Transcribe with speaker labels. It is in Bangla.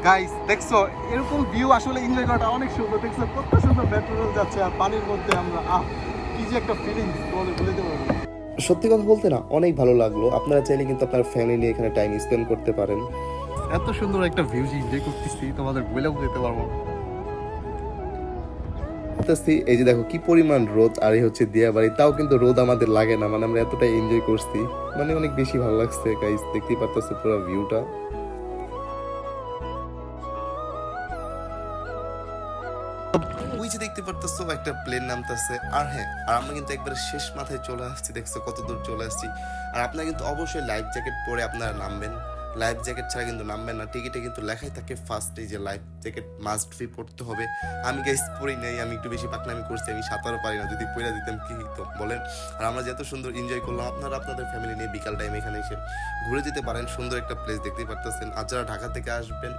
Speaker 1: গাইস দেখছো এরকম ভিউ আসলে এনজয় করাটা অনেক সুন্দর। দেখছো কত সুন্দর মেট্রো যাচ্ছে আর পানির মধ্যে আমরা কি যে একটা ফিলিংস তোমাদের বলে দেবো না।
Speaker 2: সত্যি কথা বলতে না অনেক ভালো লাগলো। আপনারা চাইলে কিন্তু আপনার ফ্যামিলি নিয়ে এখানে টাইম স্পেন্ড করতে পারেন।
Speaker 1: এত সুন্দর একটা ভিউ এনজয় করতেছি তোমাদের বলেও যেতে পারবো না।
Speaker 2: এই যে দেখো কি পরিমাণ রোদ, আর এই হচ্ছে দিয়াবাড়ি, তাও কিন্তু রোদ আমাদের লাগে না, মানে আমরা এতটাই এনজয় করছি, মানে অনেক বেশি ভালো লাগছে গাইস। দেখতেই পারতেছো পুরো ভিউটা। ওই যে দেখতে পারতেছো একটা প্লেন নামতেছে, আর হ্যাঁ, আর আমরা কিন্তু একবারে শেষ মাথায় চলে আসছি। দেখছো কত দূর চলে আসছি। আর আপনারা কিন্তু অবশ্যই লাইফ জ্যাকেট পরে আপনারা নামবেন। লাইফ জ্যাকেট ছাড়া কিন্তু নামবেন না। টিকিটে কিন্তু লেখাই থাকে ফার্স্টে যে লাইফ জ্যাকেট মাস্ট বি পড়তে হবে। আমি গাইস পড়ি নাই, আমি একটু বেশি পাকনামি করছি, আমি সাঁতারও পারি না। যদি পড়ে দিতাম কি হতো বলেন। আর আমরা যে এত সুন্দর এনজয় করলাম, আপনারা আপনাদের ফ্যামিলি নিয়ে বিকাল টাইম এখানে এসে ঘুরে যেতে পারেন। সুন্দর একটা প্লেস দেখতেই পারতেছেন। আর যারা ঢাকা থেকে আসবেন